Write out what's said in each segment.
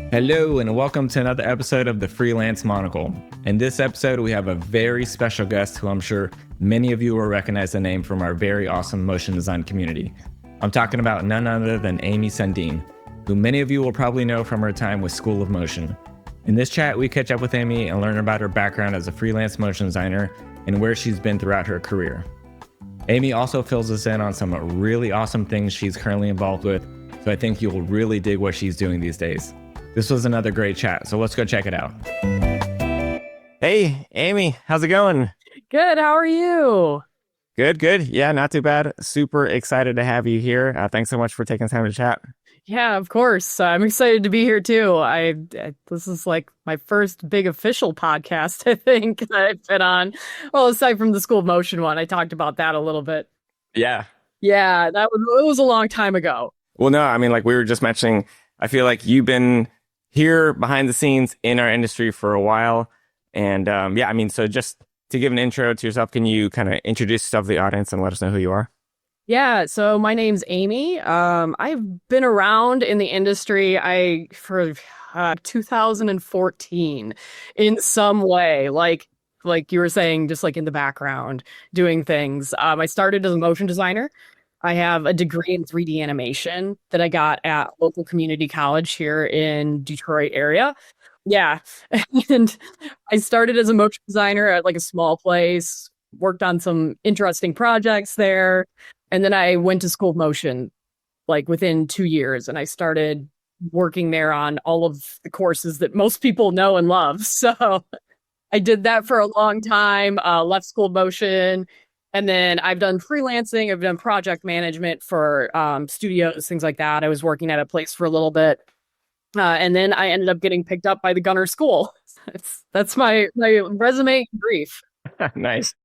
Hello, and welcome to another episode of the Freelance Monocle. In this episode, we have a very special guest who I'm sure many of you will recognize the name from our very awesome motion design community. I'm talking about none other than Amy Sundin, who many of you will probably know from her time with School of Motion. In this chat, we catch up with Amy and learn about her background as a freelance motion designer and where she's been throughout her career. Amy also fills us in on some really awesome things she's currently involved with, so I think you'll really dig what she's doing these days. This was another great chat, so let's go check it out. Hey, Amy, how's it going? Good. How are you? Good. Yeah, not too bad. Super excited to have you here. Thanks so much for taking time to chat. Yeah, of course. I'm excited to be here too. This is like my first big official podcast, I think, that I've been on. Well, aside from the School of Motion one, I talked about that a little bit. Yeah. Yeah, it was a long time ago. Well, no, I mean, like we were just mentioning, I feel like you've been here behind the scenes in our industry for a while. And yeah, I mean, so just to give an intro to yourself, can you kind of introduce yourself to the audience and let us know who you are? Yeah, so my name's Amy. I've been around in the industry for 2014 in some way, like you were saying, just like in the background doing things. I started as a motion designer. I have a degree in 3D animation that I got at local community college here in Detroit area. Yeah. And I started as a motion designer at like a small place, worked on some interesting projects there. And then I went to School of Motion like within 2 years, and I started working there on all of the courses that most people know and love. So I did that for a long time, left School of Motion. And then I've done freelancing. I've done project management for studios, things like that. I was working at a place for a little bit. And then I ended up getting picked up by the Gunner School. That's my resume in brief. Nice.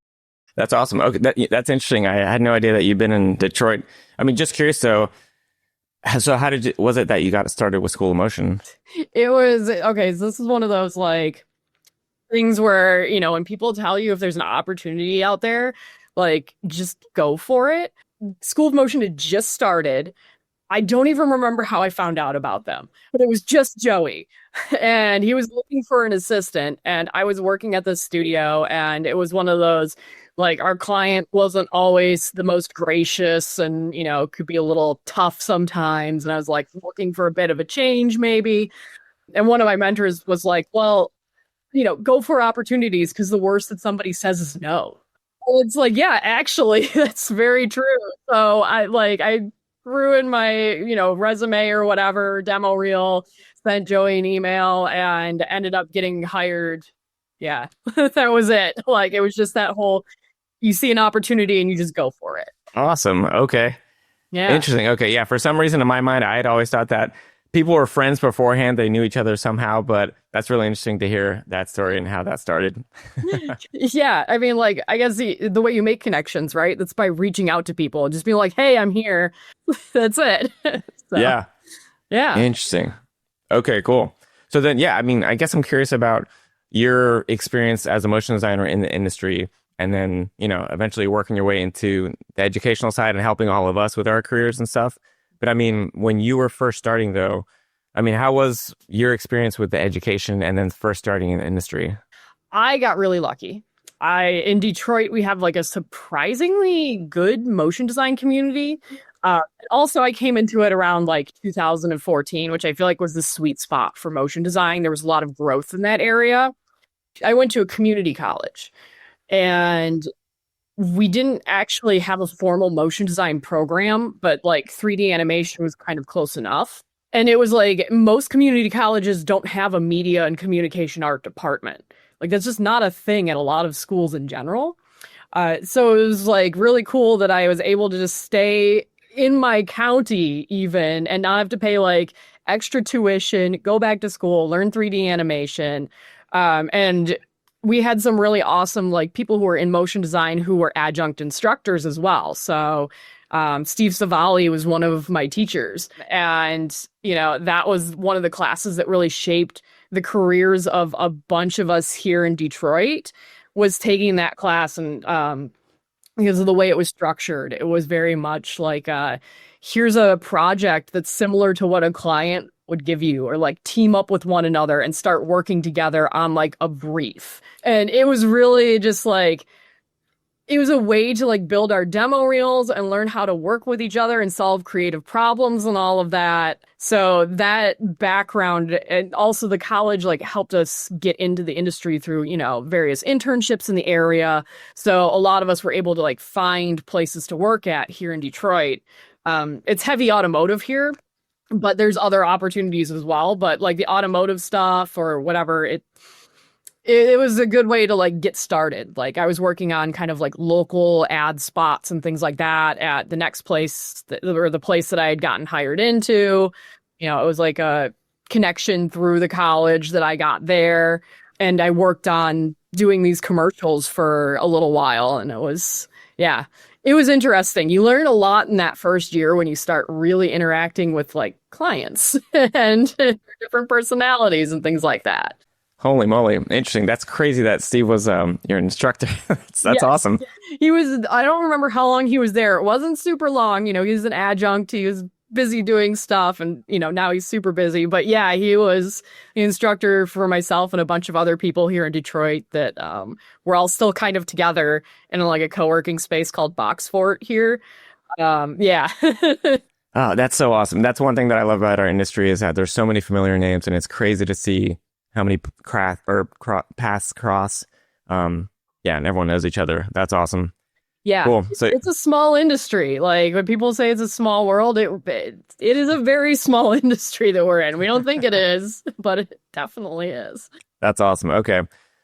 That's awesome. Okay, that's interesting. I had no idea that you've been in Detroit. I mean, just curious. So how was it that you got started with School of Motion? It was, okay, so this is one of those like things where, when people tell you if there's an opportunity out there, like, just go for it. School of Motion had just started. I don't even remember how I found out about them, but it was just Joey. And he was looking for an assistant, and I was working at the studio, and it was one of those, like, our client wasn't always the most gracious and, could be a little tough sometimes. And I was like looking for a bit of a change maybe. And one of my mentors was like, well, go for opportunities because the worst that somebody says is no. It's like, yeah, actually, that's very true. So I threw in my, resume or whatever, demo reel, sent Joey an email, and ended up getting hired. Yeah, that was it. Like, it was just that whole, you see an opportunity and you just go for it. Awesome. Okay. Yeah. Interesting. Okay. Yeah. For some reason in my mind, I had always thought that people were friends beforehand. They knew each other somehow, but that's really interesting to hear that story and how that started. Yeah. I mean, like, I guess the way you make connections, right? That's by reaching out to people and just being like, hey, I'm here. That's it. So, yeah. Yeah. Interesting. Okay, cool. So then, yeah, I mean, I guess I'm curious about your experience as a motion designer in the industry, and then, eventually working your way into the educational side and helping all of us with our careers and stuff. But I mean, when you were first starting, though, I mean, how was your experience with the education and then first starting in the industry? I got really lucky. In Detroit, we have like a surprisingly good motion design community. Also, I came into it around like 2014, which I feel like was the sweet spot for motion design. There was a lot of growth in that area. I went to a community college, and we didn't actually have a formal motion design program, but like 3D animation was kind of close enough. And it was like most community colleges don't have a media and communication art department. Like, that's just not a thing at a lot of schools in general. So it was like really cool that I was able to just stay in my county even and not have to pay like extra tuition, go back to school, learn 3D animation. And we had some really awesome like people who were in motion design who were adjunct instructors as well. So Steve Savali was one of my teachers. And, that was one of the classes that really shaped the careers of a bunch of us here in Detroit, was taking that class. And because of the way it was structured, it was very much like, here's a project that's similar to what a client would give you, or like team up with one another and start working together on like a brief. And it was really just like, it was a way to like build our demo reels and learn how to work with each other and solve creative problems and all of that. So that background, and also the college like helped us get into the industry through, various internships in the area. So a lot of us were able to like find places to work at here in Detroit. It's heavy automotive here, but there's other opportunities as well. But like the automotive stuff or whatever, it was a good way to like get started. Like I was working on kind of like local ad spots and things like that at the next place or the place that I had gotten hired into. It was like a connection through the college that I got there. And I worked on doing these commercials for a little while. And it was interesting. You learn a lot in that first year when you start really interacting with like clients and different personalities and things like that. Holy moly. Interesting. That's crazy that Steve was your instructor. That's awesome. He was, I don't remember how long he was there. It wasn't super long. He was an adjunct. He was busy doing stuff and, now he's super busy. But yeah, he was the instructor for myself and a bunch of other people here in Detroit that we're all still kind of together in like a co-working space called Box Fort here. Yeah. Oh, that's so awesome. That's one thing that I love about our industry is that there's so many familiar names and it's crazy to see how many paths cross. And everyone knows each other. That's awesome. Yeah, cool. So it's a small industry. Like when people say it's a small world, it is a very small industry that we're in. We don't think it is, but it definitely is. That's awesome. Okay.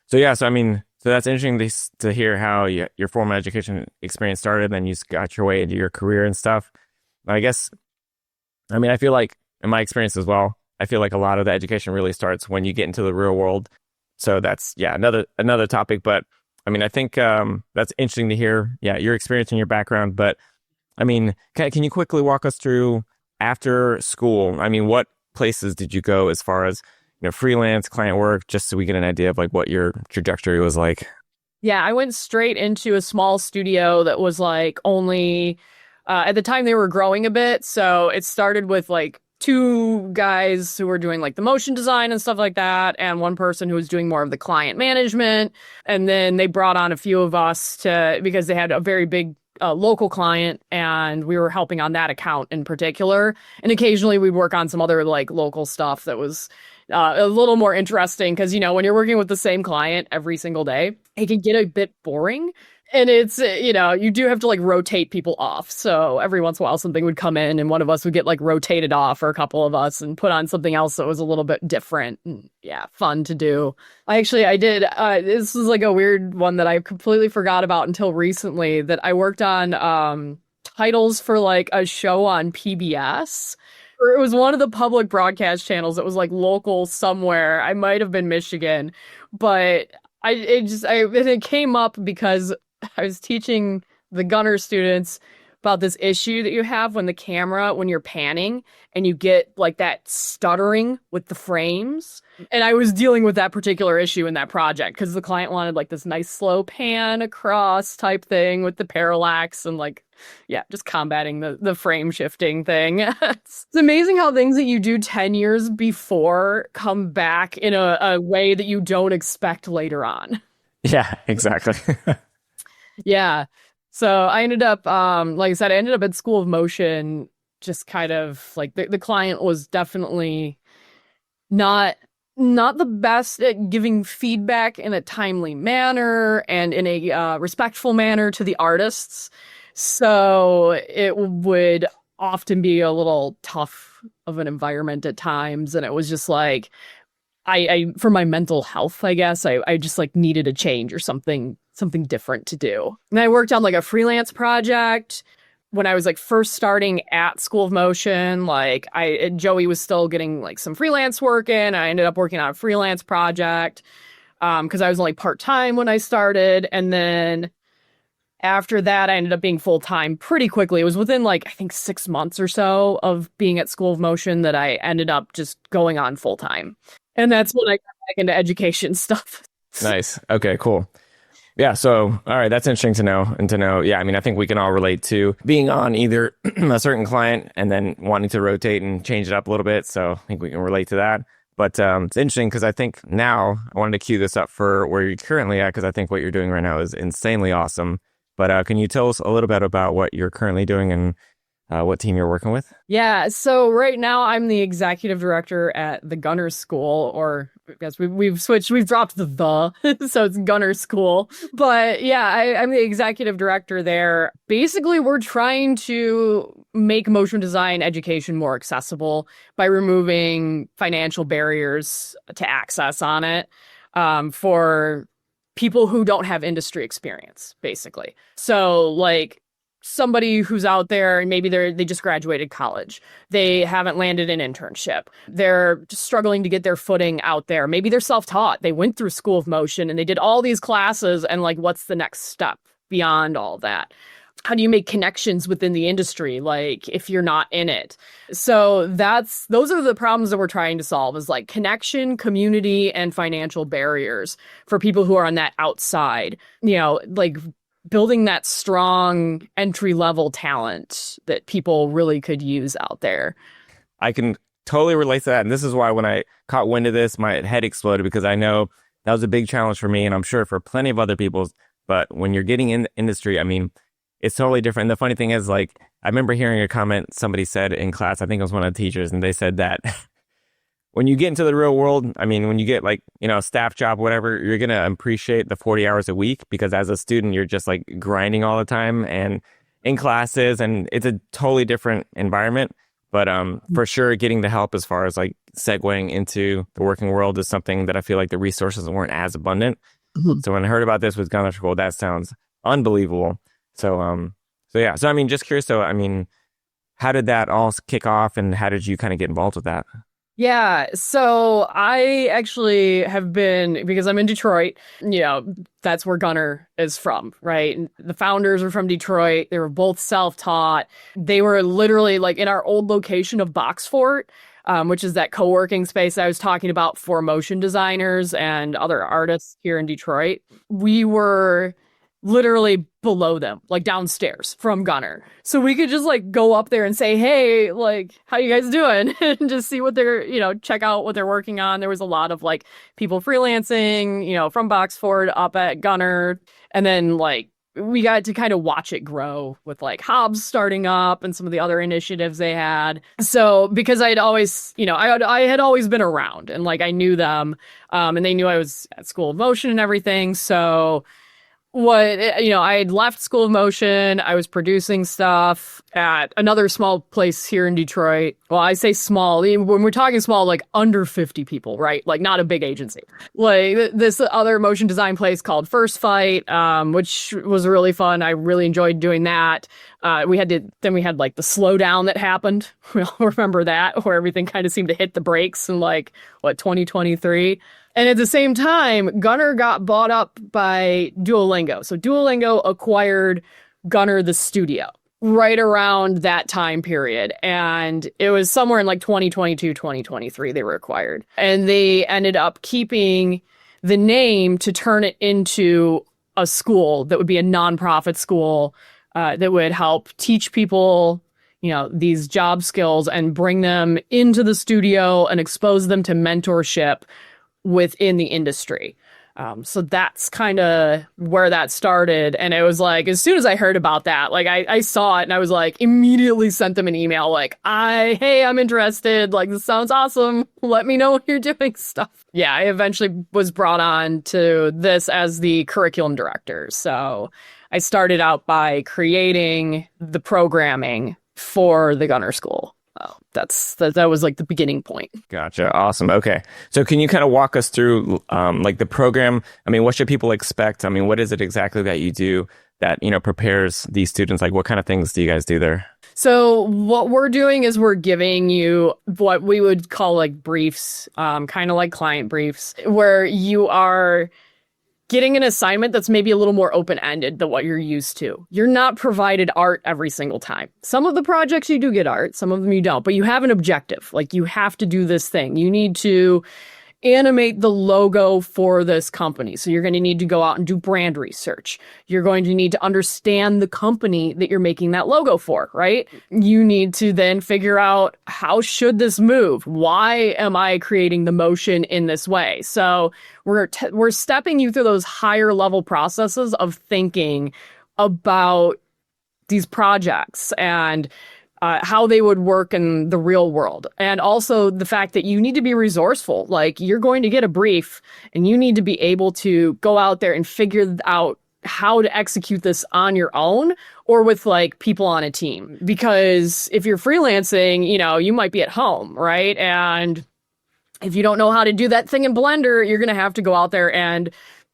So that's interesting to hear how your formal education experience started, then you got your way into your career and stuff. I feel like in my experience as well, I feel like a lot of the education really starts when you get into the real world. So that's, another topic. But I think that's interesting to hear, your experience and your background. But can you quickly walk us through after school? What places did you go as far as, freelance client work, just so we get an idea of like what your trajectory was like? Yeah, I went straight into a small studio that was like only, at the time they were growing a bit. So it started with like 2 guys who were doing like the motion design and stuff like that, and one person who was doing more of the client management. And then they brought on a few of us because they had a very big local client, and we were helping on that account in particular. And occasionally we'd work on some other like local stuff that was a little more interesting because, when you're working with the same client every single day, it can get a bit boring. And it's, you do have to like rotate people off. So every once in a while something would come in and one of us would get like rotated off, or a couple of us, and put on something else that was a little bit different and fun to do. I did, this was like a weird one that I completely forgot about until recently, that I worked on titles for like a show on PBS. Or it was one of the public broadcast channels that was like local somewhere. I might have been Michigan, but it came up because I was teaching the gunner students about this issue that you have when you're panning and you get like that stuttering with the frames. And I was dealing with that particular issue in that project because the client wanted like this nice slow pan across type thing with the parallax and like, just combating the frame shifting thing. It's amazing how things that you do 10 years before come back in a way that you don't expect later on. Yeah, exactly. Yeah. So I ended up, like I said, I ended up at School of Motion, just kind of like the client was definitely not the best at giving feedback in a timely manner and in a respectful manner to the artists. So it would often be a little tough of an environment at times. And it was just like, I for my mental health, I guess, I just like needed a change or something different to do. And I worked on like a freelance project when I was like first starting at School of Motion. Like Joey was still getting like some freelance work in. I ended up working on a freelance project because I was only part-time when I started. And then after that, I ended up being full-time pretty quickly. It was within like, I think 6 months or so of being at School of Motion that I ended up just going on full-time. And that's when I got back into education stuff. Nice. Okay, cool. Yeah. So, all right. That's interesting to know and to know. Yeah. I mean, I think we can all relate to being on either a certain client and then wanting to rotate and change it up a little bit. So I think we can relate to that. But it's interesting because I think now I wanted to cue this up for where you're currently at because I think what you're doing right now is insanely awesome. But can you tell us a little bit about what you're currently doing and what team you're working with? Yeah, so right now I'm the executive director at the Gunner School, or I guess we've switched, we've dropped the, so it's Gunner School. But yeah, I'm the executive director there. Basically, we're trying to make motion design education more accessible by removing financial barriers to access on it for people who don't have industry experience, basically. So like, somebody who's out there and maybe they just graduated college. They haven't landed an internship. They're just struggling to get their footing out there. Maybe they're self-taught. They went through School of Motion and they did all these classes and like, what's the next step beyond all that? How do you make connections within the industry, like if you're not in it? So those are the problems that we're trying to solve is like connection, community, and financial barriers for people who are on that outside, like building that strong entry-level talent that people really could use out there. I can totally relate to that. And this is why when I caught wind of this, my head exploded because I know that was a big challenge for me and I'm sure for plenty of other people. But when you're getting in the industry, I mean, it's totally different. And the funny thing is, like, I remember hearing a comment somebody said in class, I think it was one of the teachers, and they said that when you get into the real world, I mean, when you get like, a staff job, whatever, you're going to appreciate the 40 hours a week because as a student, you're just like grinding all the time and in classes and it's a totally different environment. But for sure, getting the help as far as like segueing into the working world is something that I feel like the resources weren't as abundant. Mm-hmm. So when I heard about this with Gunner School, that sounds unbelievable. So yeah. So, I mean, just curious though, I mean, how did that all kick off and how did you kind of get involved with that? Yeah, so I actually have been, because I'm in Detroit, that's where Gunner is from, right? The founders are from Detroit. They were both self-taught. They were literally like in our old location of Boxfort, which is that co-working space I was talking about for motion designers and other artists here in Detroit. We were literally below them, like downstairs from Gunner. So we could just like go up there and say, hey, like, how you guys doing? And just see what they're, check out what they're working on. There was a lot of like people freelancing, from Boxford up at Gunner. And then like we got to kind of watch it grow with like Hobbs starting up and some of the other initiatives they had. So because I had always, I had always been around and like I knew them and they knew I was at School of Motion and everything. So I had left School of Motion. I was producing stuff at another small place here in Detroit. Well, I say small. When we're talking small, like under 50 people, right? Like not a big agency. Like this other motion design place called First Fight, which was really fun. I really enjoyed doing that. We had like the slowdown that happened. We all remember that, where everything kind of seemed to hit the brakes in 2023. And at the same time, Gunner got bought up by Duolingo. So Duolingo acquired Gunner the studio right around that time period. And it was somewhere in 2022, 2023 they were acquired. And they ended up keeping the name to turn it into a school that would be a nonprofit school that would help teach people these job skills and bring them into the studio and expose them to mentorship within the industry. So that's kind of where that started. And it was like, as soon as I heard about that, like I saw it and I was like, immediately sent them an email like, hey, I'm interested. Like, this sounds awesome. Let me know when you're doing stuff. Yeah, I eventually was brought on to this as the curriculum director. So I started out by creating the programming for the Gunner School. That was like the beginning point. Gotcha. Awesome. Okay. So can you kind of walk us through like the program? I mean, what should people expect? I mean, what is it exactly that you do that, prepares these students? Like what kind of things do you guys do there? So what we're doing is we're giving you what we would call like briefs, kind of like client briefs, where you are getting an assignment that's maybe a little more open-ended than what you're used to. You're not provided art every single time. Some of the projects you do get art, some of them you don't, but you have an objective. Like you have to do this thing. You need to animate the logo for this company. So you're going to need to go out and do brand research. You're going to need to understand the company that you're making that logo for, right? You need to then figure out, how should this move? Why am I creating the motion in this way? So we're stepping you through those higher level processes of thinking about these projects and how they would work in the real world. And also the fact that you need to be resourceful. Like, you're going to get a brief and you need to be able to go out there and figure out how to execute this on your own or with like people on a team. Because if you're freelancing, you might be at home, right? And if you don't know how to do that thing in Blender, you're going to have to go out there and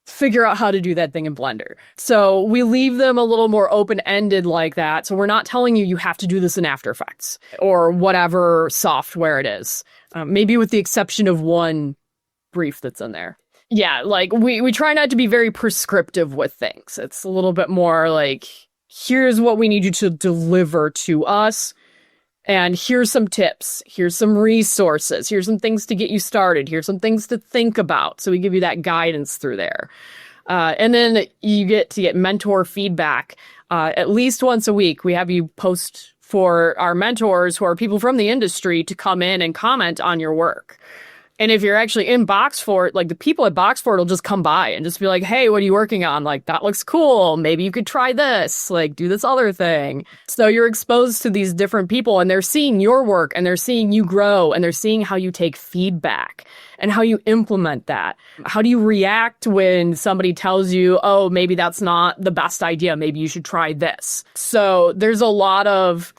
figure out how to do that thing in Blender. So we leave them a little more open-ended like that. So we're not telling you have to do this in After Effects or whatever software it is. Maybe with the exception of one brief that's in there. Yeah, like we try not to be very prescriptive with things. It's a little bit more like, here's what we need you to deliver to us. And here's some tips. Here's some resources. Here's some things to get you started. Here's some things to think about. So we give you that guidance through there. And then you get to get mentor feedback at least once a week. We have you post for our mentors, who are people from the industry, to come in and comment on your work. And if you're actually in Boxfort, like the people at Boxfort will just come by and just be like, hey, what are you working on? Like, that looks cool. Maybe you could try this, like do this other thing. So you're exposed to these different people and they're seeing your work and they're seeing you grow and they're seeing how you take feedback and how you implement that. How do you react when somebody tells you, oh, maybe that's not the best idea. Maybe you should try this. So there's a lot of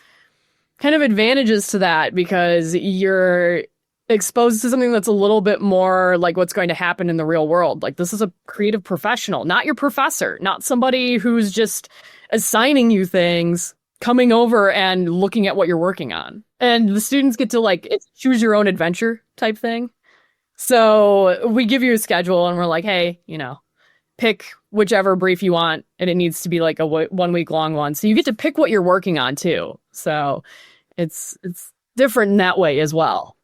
kind of advantages to that because you're exposed to something that's a little bit more like what's going to happen in the real world. Like, this is a creative professional, not your professor, not somebody who's just assigning you things, coming over and looking at what you're working on. And the students get to like, it's choose your own adventure type thing. So we give you a schedule and we're like, hey, pick whichever brief you want. And it needs to be like a 1 week long one. So you get to pick what you're working on too. So it's different in that way as well.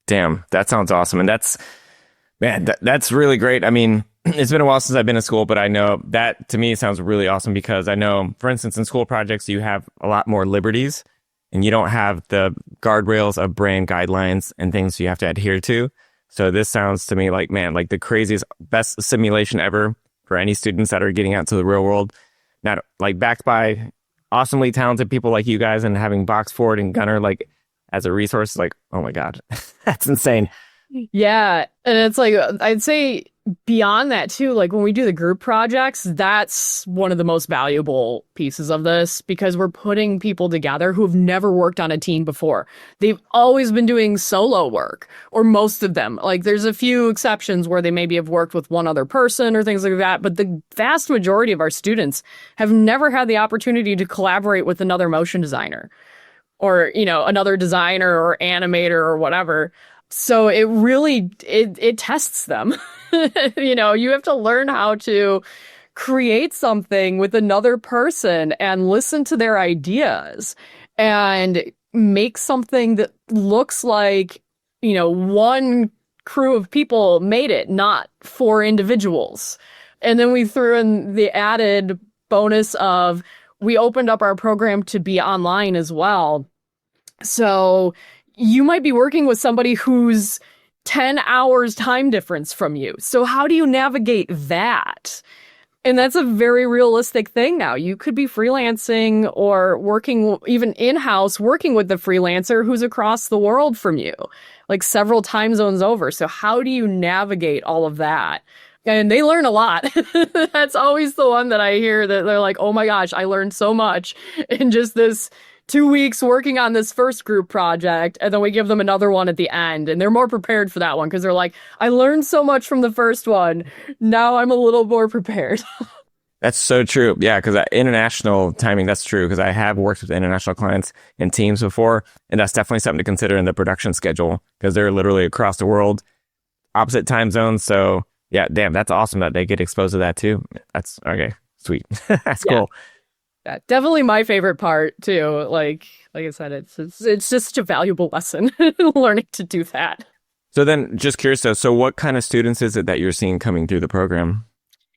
Damn, that sounds awesome. And that's really great. I mean, it's been a while since I've been in school, but I know that to me sounds really awesome because I know, for instance, in school projects, you have a lot more liberties and you don't have the guardrails of brand guidelines and things you have to adhere to. So this sounds to me like, man, like the craziest, best simulation ever for any students that are getting out to the real world. Not like backed by awesomely talented people like you guys and having Boxfort and Gunner like as a resource, like, oh my God, that's insane. Yeah. And it's like, I'd say beyond that too, like when we do the group projects, that's one of the most valuable pieces of this because we're putting people together who have never worked on a team before. They've always been doing solo work, or most of them. Like, there's a few exceptions where they maybe have worked with one other person or things like that. But the vast majority of our students have never had the opportunity to collaborate with another motion designer or, another designer or animator or whatever. So it really, it tests them. You have to learn how to create something with another person and listen to their ideas and make something that looks like, one crew of people made it, not 4 individuals. And then we threw in the added bonus of, we opened up our program to be online as well. So you might be working with somebody who's 10 hours time difference from you. So how do you navigate that? And that's a very realistic thing now. You could be freelancing or working even in-house, working with the freelancer who's across the world from you, like several time zones over. So how do you navigate all of that? And they learn a lot. That's always the one that I hear that they're like, oh my gosh, I learned so much in just this 2 weeks working on this first group project. And then we give them another one at the end. And they're more prepared for that one because they're like, I learned so much from the first one. Now I'm a little more prepared. That's so true. Yeah, because international timing, that's true. Because I have worked with international clients and teams before. And that's definitely something to consider in the production schedule because they're literally across the world, opposite time zones. So yeah, damn, that's awesome that they get exposed to that too. That's okay. Sweet. That's cool. Yeah, definitely my favorite part too. Like I said, it's just such a valuable lesson learning to do that. So then just curious though, so what kind of students is it that you're seeing coming through the program?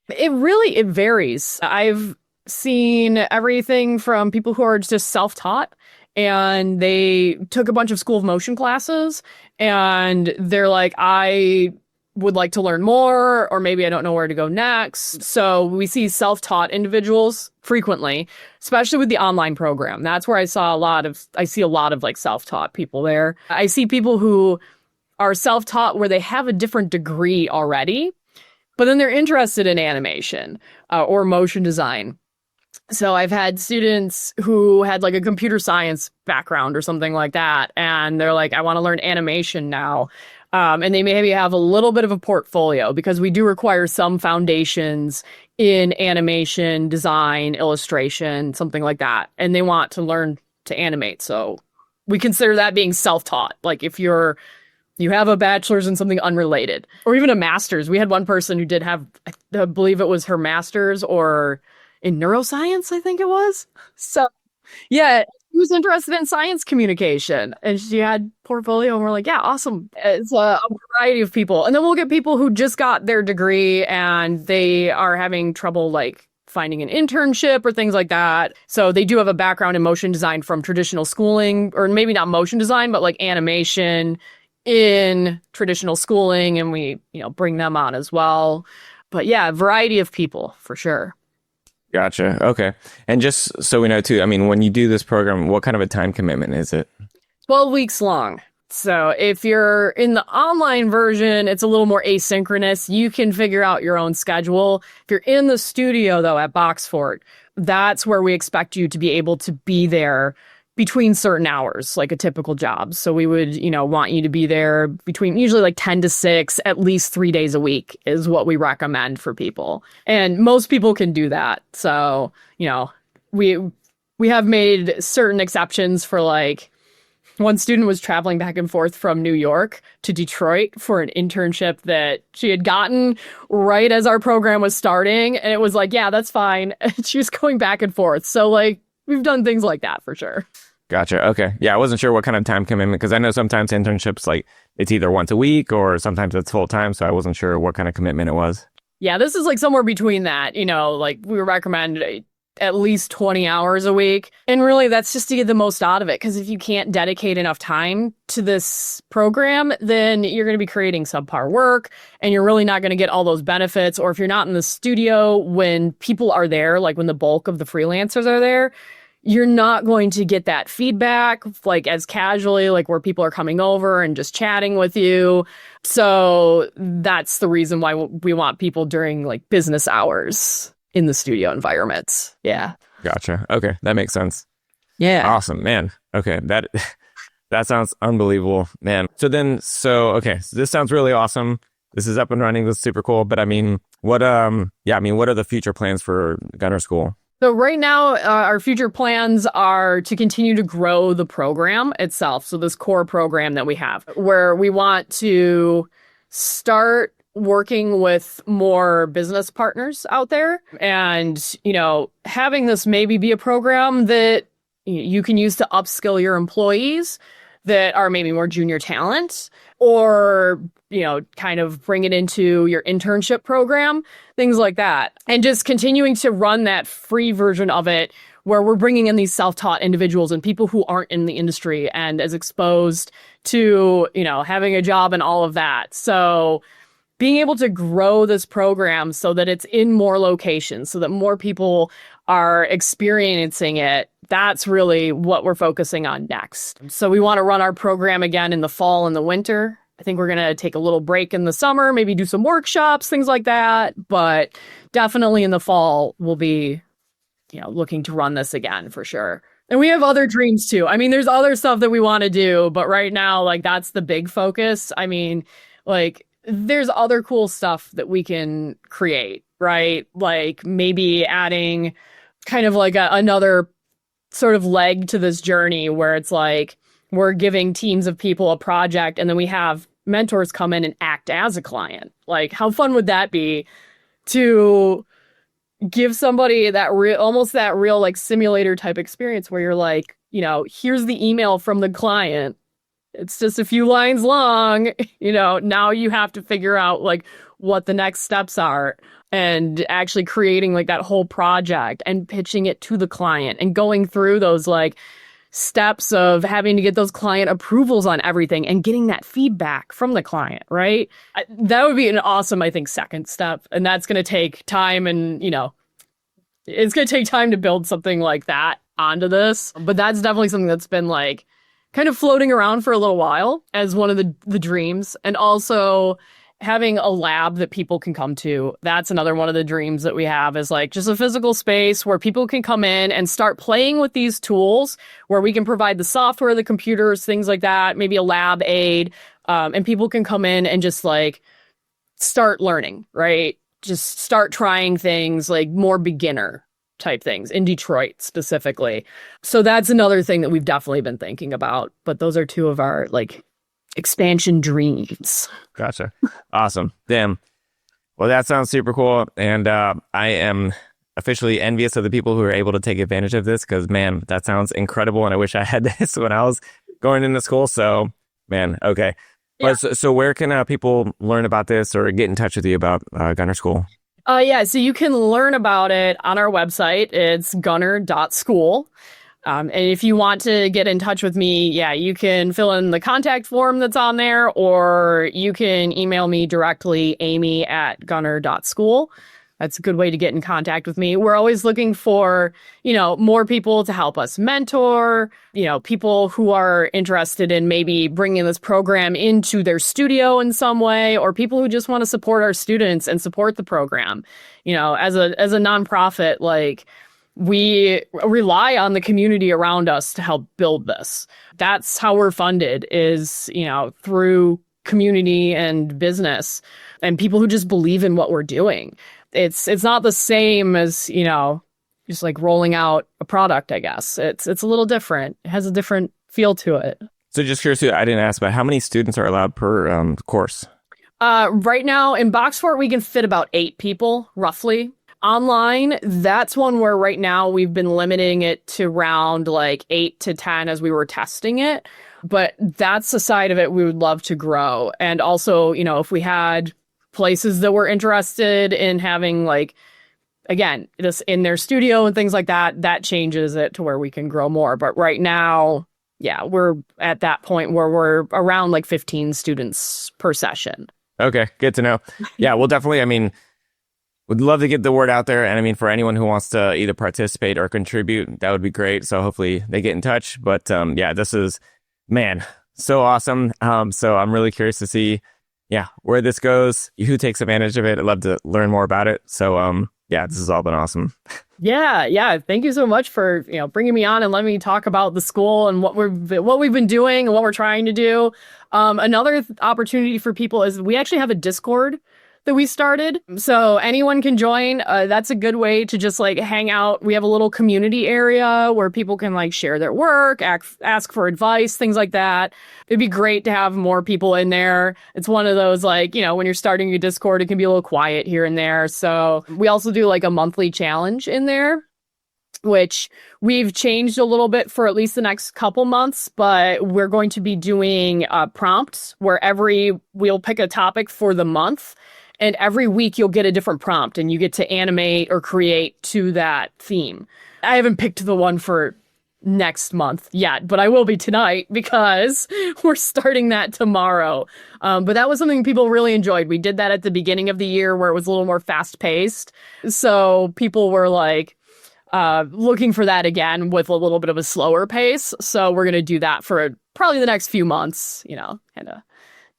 It varies. I've seen everything from people who are just self-taught and they took a bunch of School of Motion classes and they're like, I would like to learn more, or maybe I don't know where to go next. So we see self-taught individuals frequently, especially with the online program. That's where I see a lot of like self-taught people there. I see people who are self-taught where they have a different degree already, but then they're interested in animation or motion design. So I've had students who had like a computer science background or something like that, and they're like, I want to learn animation now. And they maybe have a little bit of a portfolio because we do require some foundations in animation, design, illustration, something like that. And they want to learn to animate. So we consider that being self-taught. Like if you have a bachelor's in something unrelated or even a master's. We had one person who did have, I believe it was her master's or in neuroscience, I think it was. So yeah, she was interested in science communication and she had portfolio and we're like, yeah, awesome. It's a variety of people. And then we'll get people who just got their degree and they are having trouble like finding an internship or things like that. So they do have a background in motion design from traditional schooling, or maybe not motion design, but like animation in traditional schooling, and we, bring them on as well. But yeah, a variety of people for sure. Gotcha. Okay. And just so we know too, I mean, when you do this program, what kind of a time commitment is it? 12 weeks long. So if you're in the online version, it's a little more asynchronous. You can figure out your own schedule. If you're in the studio, though, at Boxfort, that's where we expect you to be able to be there between certain hours, like a typical job. So we would, want you to be there between usually like 10 to 6, at least 3 days a week is what we recommend for people. And most people can do that. So, we have made certain exceptions for like one student was traveling back and forth from New York to Detroit for an internship that she had gotten right as our program was starting. And it was like, yeah, that's fine. And she was going back and forth. So like, we've done things like that for sure. Gotcha. Okay. Yeah, I wasn't sure what kind of time commitment because I know sometimes internships like it's either once a week or sometimes it's full time. So I wasn't sure what kind of commitment it was. Yeah, this is like somewhere between that. Like we recommend at least 20 hours a week. And really that's just to get the most out of it. Because if you can't dedicate enough time to this program, then you're going to be creating subpar work and you're really not going to get all those benefits. Or if you're not in the studio when people are there, like when the bulk of the freelancers are there, you're not going to get that feedback like as casually, like where people are coming over and just chatting with you. So that's the reason why we want people during like business hours in the studio environments. Yeah. Gotcha. Okay. That makes sense. Yeah. Awesome, man. Okay. That sounds unbelievable, man. So this sounds really awesome. This is up and running. This is super cool. But I mean, what are the future plans for Gunner School? So right now, our future plans are to continue to grow the program itself. So this core program that we have, where we want to start working with more business partners out there and, having this maybe be a program that you can use to upskill your employees that are maybe more junior talent, or, kind of bring it into your internship program, things like that. And just continuing to run that free version of it where we're bringing in these self-taught individuals and people who aren't in the industry and as exposed to, having a job and all of that. So being able to grow this program so that it's in more locations, so that more people are experiencing it, that's really what we're focusing on next. So we want to run our program again in the fall and the winter. I think we're going to take a little break in the summer, maybe do some workshops, things like that. But definitely in the fall, we'll be, looking to run this again for sure. And we have other dreams too. I mean, there's other stuff that we want to do, but right now, like that's the big focus. I mean, like there's other cool stuff that we can create, right? Like maybe adding kind of like another sort of leg to this journey where it's like we're giving teams of people a project and then we have mentors come in and act as a client. Like how fun would that be to give somebody that almost that real like simulator type experience where you're like, here's the email from the client It's just a few lines long. Now you have to figure out like what the next steps are and actually creating like that whole project and pitching it to the client and going through those like steps of having to get those client approvals on everything and getting that feedback from the client, right? That would be an awesome, I think, second step. And that's going to take time and, it's going to take time to build something like that onto this. But that's definitely something that's been like kind of floating around for a little while as one of the dreams. And also having a lab that people can come to. That's another one of the dreams that we have, is like just a physical space where people can come in and start playing with these tools, where we can provide the software, the computers, things like that, maybe a lab aid, and people can come in and just like start learning, right? Just start trying things, like more beginner type things in Detroit specifically. So that's another thing that we've definitely been thinking about. But those are two of our like expansion dreams. Gotcha. Awesome. Damn. Well, that sounds super cool. And I am officially envious of the people who are able to take advantage of this, because, man, that sounds incredible. And I wish I had this when I was going into school. So, man, okay. Yeah. So where can people learn about this or get in touch with you about Gunner School? So you can learn about it on our website. It's gunner.school. And if you want to get in touch with me, you can fill in the contact form that's on there, or you can email me directly, amy@gunner.school. That's a good way to get in contact with me. We're always looking for, more people to help us mentor, people who are interested in maybe bringing this program into their studio in some way, or people who just want to support our students and support the program. As a nonprofit, like, we rely on the community around us to help build this. That's how we're funded, is, through community and business and people who just believe in what we're doing. It's not the same as, just like rolling out a product, I guess. It's a little different. It has a different feel to it. So just curious, I didn't ask, but how many students are allowed per course? Right now in Boxfort, we can fit about 8 people, roughly. Online, that's one where right now we've been limiting it to around like 8 to 10 as we were testing it. But that's the side of it we would love to grow. And also, if we had places that were interested in having, like, again, this in their studio and things like that, that changes it to where we can grow more. But right now, we're at that point where we're around like 15 students per session. Okay, good to know. Yeah, well, definitely, would love to get the word out there. And for anyone who wants to either participate or contribute, that would be great. So hopefully they get in touch. But this is, man, so awesome. So I'm really curious to see, where this goes, who takes advantage of it. I'd love to learn more about it. So this has all been awesome. Yeah. Thank you so much for, bringing me on and letting me talk about the school and what we've been doing and what we're trying to do. Another opportunity for people is we actually have a Discord that we started. So anyone can join. That's a good way to just like hang out. We have a little community area where people can like share their work, ask for advice, things like that. It'd be great to have more people in there. It's one of those, like, when you're starting your Discord, it can be a little quiet here and there. So we also do like a monthly challenge in there, which we've changed a little bit for at least the next couple months, but we're going to be doing prompts where we'll pick a topic for the month. And every week you'll get a different prompt and you get to animate or create to that theme. I haven't picked the one for next month yet, but I will be tonight because we're starting that tomorrow. But that was something people really enjoyed. We did that at the beginning of the year where it was a little more fast paced. So people were like looking for that again with a little bit of a slower pace. So we're going to do that for probably the next few months, kind of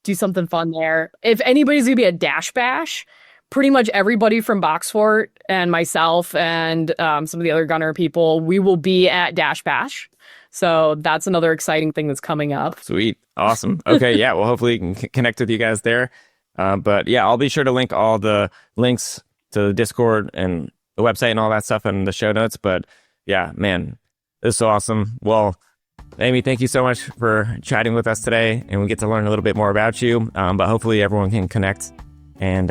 do something fun there. If anybody's going to be at Dash Bash, pretty much everybody from Boxfort and myself and some of the other Gunner people, we will be at Dash Bash. So that's another exciting thing that's coming up. Sweet. Awesome. Okay. Well, hopefully you can connect with you guys there. But I'll be sure to link all the links to the Discord and the website and all that stuff in the show notes. But man, this is so awesome. Well, Amy, thank you so much for chatting with us today, and we get to learn a little bit more about you. But hopefully everyone can connect and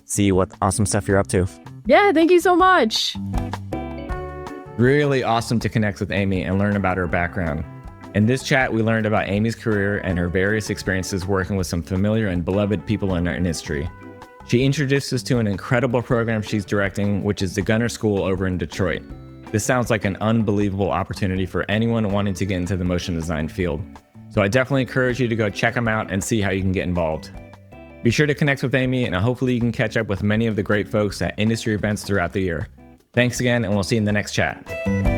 see what awesome stuff you're up to. Yeah, thank you so much. Really awesome to connect with Amy and learn about her background. In this chat, we learned about Amy's career and her various experiences working with some familiar and beloved people in our industry. She introduced us to an incredible program she's directing, which is the Gunner School over in Detroit. This sounds like an unbelievable opportunity for anyone wanting to get into the motion design field. So I definitely encourage you to go check them out and see how you can get involved. Be sure to connect with Amy, and hopefully you can catch up with many of the great folks at industry events throughout the year. Thanks again, and we'll see you in the next chat.